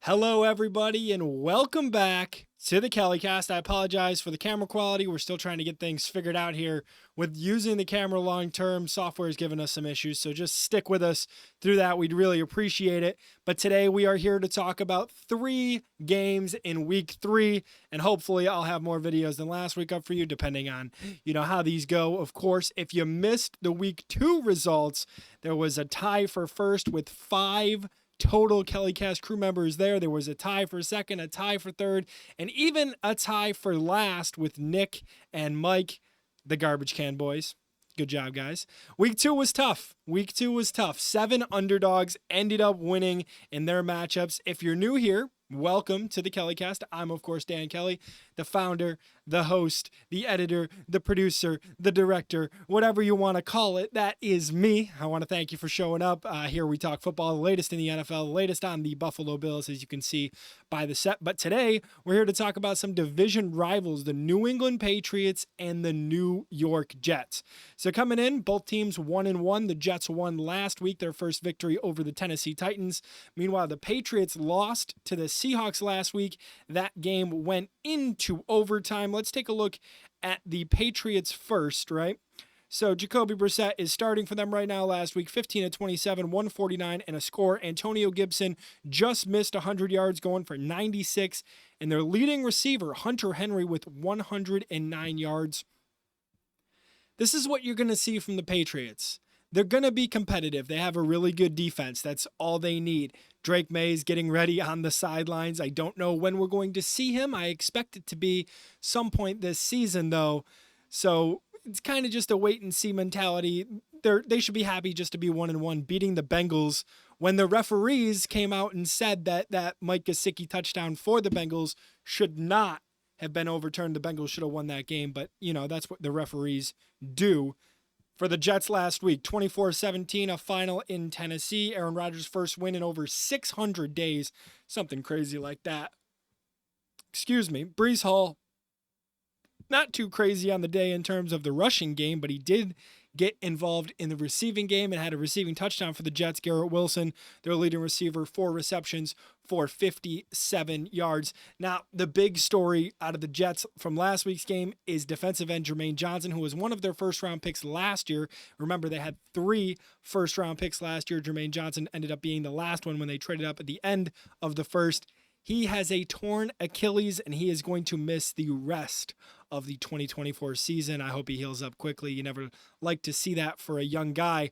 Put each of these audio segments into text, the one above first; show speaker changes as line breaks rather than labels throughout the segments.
Hello, everybody, and welcome back to the KellyCast. I apologize for the camera quality. We're still trying to get things figured out here with using the camera long term. Software is giving us some issues, so just stick with us through that. We'd really appreciate it. But today we are here to talk about 3 games in week 3, and hopefully I'll have more videos than last week up for you, depending on how these go. Of course, if you missed the week 2 results, there was a tie for first with 5 total KellyCast crew members there. There was a tie for second, a tie for third, and even a tie for last with Nick and Mike, the Garbage Can Boys. Good job, guys. Week 2 was tough. 7 underdogs ended up winning in their matchups. If you're new here, welcome to the KellyCast. I'm, of course, Dan Kelly, the founder, the host, the editor, the producer, the director, whatever you want to call it. That is me. I want to thank you for showing up. Here we talk football, the latest in the NFL, the latest on the Buffalo Bills, as you can see by the set. But today, we're here to talk about some division rivals, the New England Patriots and the New York Jets. So coming in, both teams 1-1. The Jets won last week, their first victory over the Tennessee Titans. Meanwhile, the Patriots lost to the Seahawks last week. That game went into overtime. Let's take a look at the Patriots first, right? So Jacoby Brissett is starting for them right now. Last week, 15 of 27, 149 and a score. Antonio Gibson just missed 100 yards, going for 96. And their leading receiver, Hunter Henry, with 109 yards. This is what you're going to see from the Patriots. They're going to be competitive. They have a really good defense. That's all they need. Drake May's getting ready on the sidelines. I don't know when we're going to see him. I expect it to be some point this season, though. So it's kind of just a wait-and-see mentality. They should be happy just to be 1-1, beating the Bengals when the referees came out and said that Mike Gesicki touchdown for the Bengals should not have been overturned. The Bengals should have won that game, but, that's what the referees do. For the Jets last week, 24-17, a final in Tennessee. Aaron Rodgers' first win in over 600 days. Something crazy like that. Breece Hall, not too crazy on the day in terms of the rushing game, but he did get involved in the receiving game and had a receiving touchdown for the Jets. Garrett Wilson, their leading receiver, 4 receptions for 57 yards. Now, the big story out of the Jets from last week's game is defensive end Jermaine Johnson, who was one of their first-round picks last year. Remember, they had 3 first-round picks last year. Jermaine Johnson ended up being the last one when they traded up at the end of the first. He has a torn Achilles, and he is going to miss the rest of the 2024 season. I hope he heals up quickly. You never like to see that for a young guy.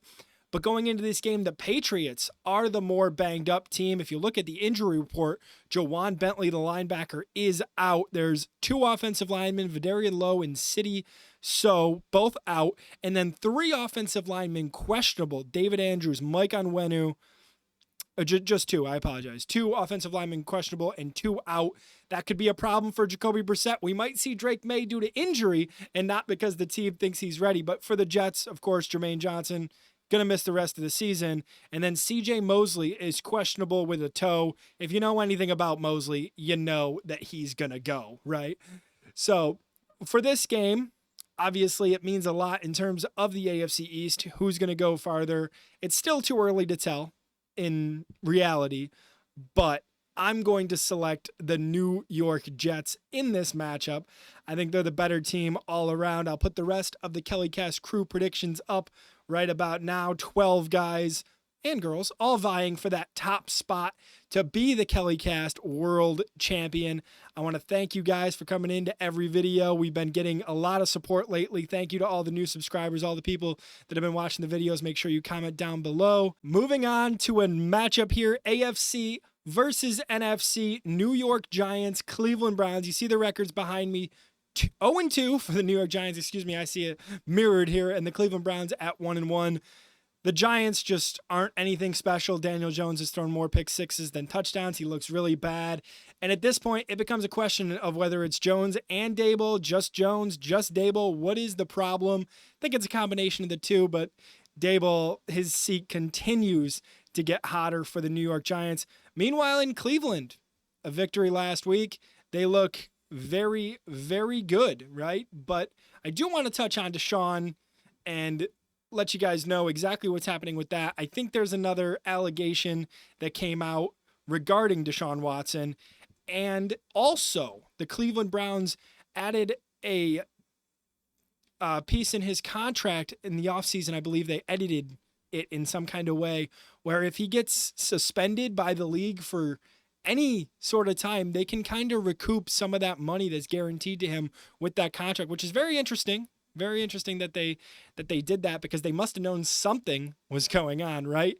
But going into this game, the Patriots are the more banged up team. If you look at the injury report, Jawan Bentley, the linebacker, is out. There's 2 offensive linemen, Vidarian Lowe and City So, both out. And then 3 offensive linemen questionable. David Andrews, Mike Onwenu, just 2, I apologize. 2 offensive linemen questionable and 2 out. That could be a problem for Jacoby Brissett. We might see Drake May due to injury and not because the team thinks he's ready. But for the Jets, of course, Jermaine Johnson going to miss the rest of the season. And then CJ Mosley is questionable with a toe. If you know anything about Mosley, you know that he's going to go, right? So for this game, obviously it means a lot in terms of the AFC East. Who's going to go farther? It's still too early to tell in reality, but I'm going to select the New York Jets in this matchup. I think they're the better team all around. I'll put the rest of the KellyCast crew predictions up right about now. 12 guys and girls all vying for that top spot to be the KellyCast World Champion. I want to thank you guys for coming into every video. We've been getting a lot of support lately. Thank you to all the new subscribers, all the people that have been watching the videos. Make sure you comment down below. Moving on to a matchup here, AFC versus NFC, New York Giants, Cleveland Browns. You see the records behind me. 0-2 for the New York Giants. I see it mirrored here. And the Cleveland Browns at 1-1. The Giants just aren't anything special. Daniel Jones has thrown more pick sixes than touchdowns. He looks really bad. And at this point, it becomes a question of whether it's Jones and Dable, just Jones, just Dable. What is the problem? I think it's a combination of the two, but Dable, his seat continues to get hotter for the New York Giants. Meanwhile, in Cleveland, a victory last week. They look very, very good, right? But I do want to touch on Deshaun and let you guys know exactly what's happening with that. I think there's another allegation that came out regarding Deshaun Watson. And also, the Cleveland Browns added a piece in his contract in the offseason. I believe they edited it in some kind of way where if he gets suspended by the league for any sort of time, they can kind of recoup some of that money that's guaranteed to him with that contract, which is very interesting. Very interesting that they did that, because they must have known something was going on, right?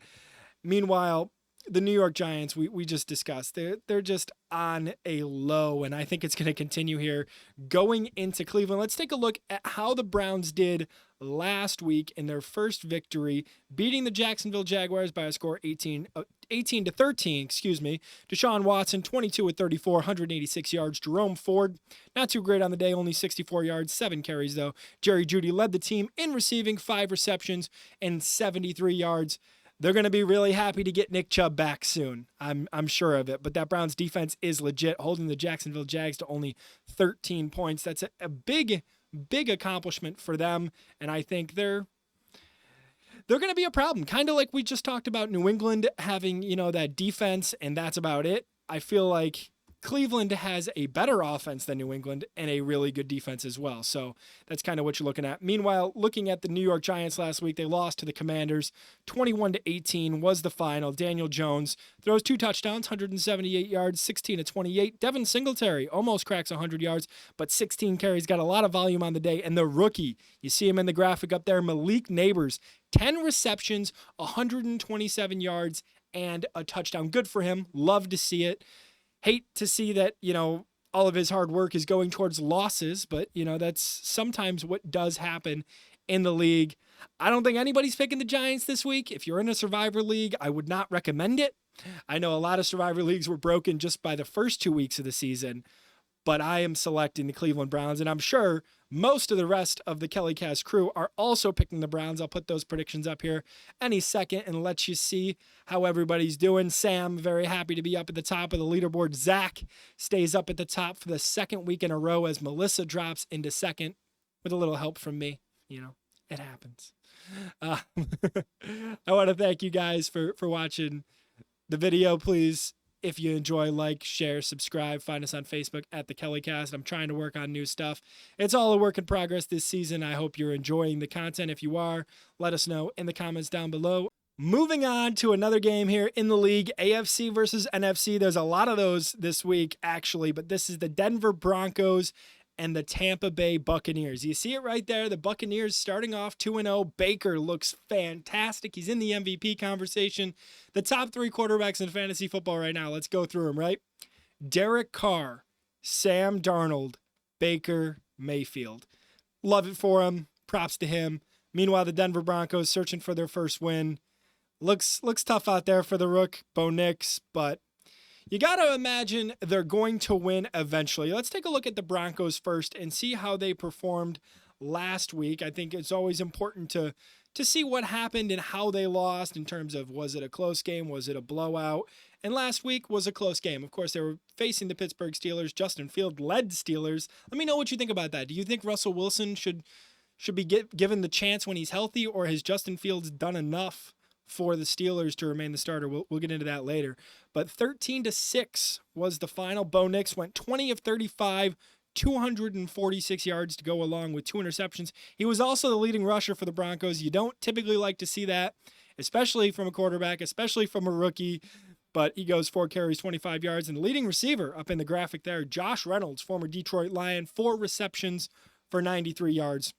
Meanwhile, the New York Giants, we just discussed, they're just on a low, and I think it's going to continue here going into Cleveland. Let's take a look at how the Browns did last week in their first victory, beating the Jacksonville Jaguars by a score 18 to 13, Deshaun Watson, 22 with 34, 186 yards. Jerome Ford, not too great on the day, only 64 yards, 7 carries though. Jerry Jeudy led the team in receiving, 5 receptions and 73 yards. They're going to be really happy to get Nick Chubb back soon. I'm sure of it. But that Browns defense is legit, holding the Jacksonville Jags to only 13 points. That's a big accomplishment for them. And I think they're going to be a problem. Kind of like we just talked about New England having, that defense, and that's about it. I feel like Cleveland has a better offense than New England and a really good defense as well. So that's kind of what you're looking at. Meanwhile, looking at the New York Giants last week, they lost to the Commanders. 21-18 was the final. Daniel Jones throws 2 touchdowns, 178 yards, 16-28. Devin Singletary almost cracks 100 yards, but 16 carries, got a lot of volume on the day. And the rookie, you see him in the graphic up there, Malik Neighbors, 10 receptions, 127 yards, and a touchdown. Good for him. Love to see it. Hate to see that, all of his hard work is going towards losses, but, that's sometimes what does happen in the league. I don't think anybody's picking the Giants this week. If you're in a Survivor League, I would not recommend it. I know a lot of Survivor Leagues were broken just by the first 2 weeks of the season, but I am selecting the Cleveland Browns, and I'm sure most of the rest of the KellyCast crew are also picking the Browns. I'll put those predictions up here any second and let you see how everybody's doing. Sam, very happy to be up at the top of the leaderboard. Zach stays up at the top for the second week in a row as Melissa drops into second with a little help from me. It happens. I want to thank you guys for watching the video. Please, if you enjoy, like, share, subscribe. Find us on Facebook at the KellyCast. I'm trying to work on new stuff. It's all a work in progress this season. I hope you're enjoying the content. If you are, let us know in the comments down below. Moving on to another game here in the league, AFC versus NFC. There's a lot of those this week, actually, but this is the Denver Broncos and the Tampa Bay Buccaneers. You see it right there. The Buccaneers starting off 2-0. Baker looks fantastic. He's in the MVP conversation. The top 3 quarterbacks in fantasy football right now. Let's go through them, right? Derek Carr, Sam Darnold, Baker Mayfield. Love it for him. Props to him. Meanwhile, the Denver Broncos searching for their first win. Looks tough out there for the Rook, Bo Nix, but you got to imagine they're going to win eventually. Let's take a look at the Broncos first and see how they performed last week. I think it's always important to see what happened and how they lost in terms of, was it a close game? Was it a blowout? And last week was a close game. Of course, they were facing the Pittsburgh Steelers. Justin Field led Steelers. Let me know what you think about that. Do you think Russell Wilson should be given the chance when he's healthy, or has Justin Fields done enough for the Steelers to remain the starter? We'll get into that later. But 13-6 was the final. Bo Nix went 20 of 35, 246 yards to go along with 2 interceptions. He was also the leading rusher for the Broncos. You don't typically like to see that, especially from a quarterback, especially from a rookie. But he goes 4 carries, 25 yards. And the leading receiver up in the graphic there, Josh Reynolds, former Detroit Lion, 4 receptions for 93 yards.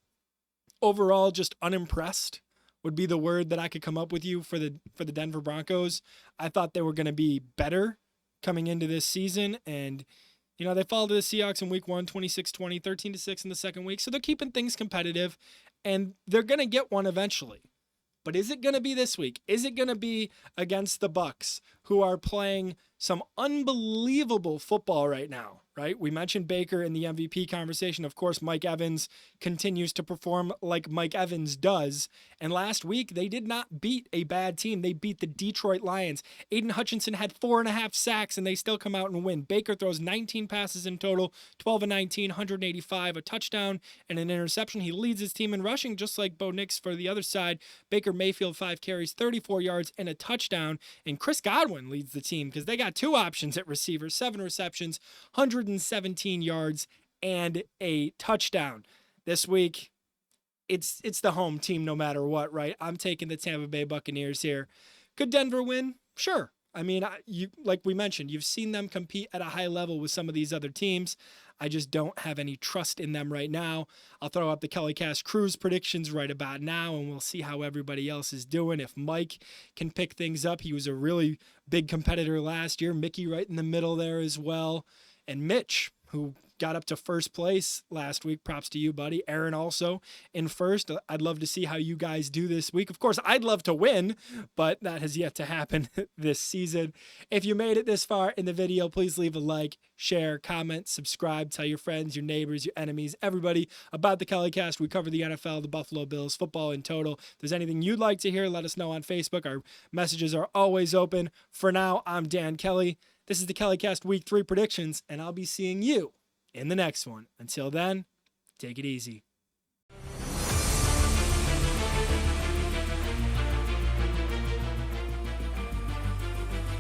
Overall, just unimpressed would be the word that I could come up with you for the Denver Broncos. I thought they were going to be better coming into this season, and they fall to the Seahawks in week 1, 26-20, 13-6 in the second week. So they're keeping things competitive, and they're going to get one eventually. But is it going to be this week? Is it going to be against the Bucs, who are playing some unbelievable football right now? right? We mentioned Baker in the MVP conversation. Of course, Mike Evans continues to perform like Mike Evans does. And last week, they did not beat a bad team. They beat the Detroit Lions. Aiden Hutchinson had 4.5 sacks, and they still come out and win. Baker throws 19 passes in total, 12 and 19, 185, a touchdown, and an interception. He leads his team in rushing, just like Bo Nix for the other side. Baker Mayfield, 5 carries, 34 yards, and a touchdown. And Chris Godwin leads the team because they got 2 options at receiver, 7 receptions, 117 yards, and a touchdown. This week, it's the home team no matter what, right? I'm taking the Tampa Bay Buccaneers here. Could Denver win? Sure. I mean, like we mentioned, you've seen them compete at a high level with some of these other teams. I just don't have any trust in them right now. I'll throw up the KellyCast Cruise predictions right about now, and we'll see how everybody else is doing. If Mike can pick things up, he was a really big competitor last year. Mickey right in the middle there as well. And Mitch, who got up to first place last week. Props to you, buddy. Aaron also in first. I'd love to see how you guys do this week. Of course, I'd love to win, but that has yet to happen this season. If you made it this far in the video, please leave a like, share, comment, subscribe, tell your friends, your neighbors, your enemies, everybody about the KellyCast. We cover the NFL, the Buffalo Bills, football in total. If there's anything you'd like to hear, let us know on Facebook. Our messages are always open. For now, I'm Dan Kelly. This is the KellyCast Week 3 predictions, and I'll be seeing you in the next one. Until then, take it easy.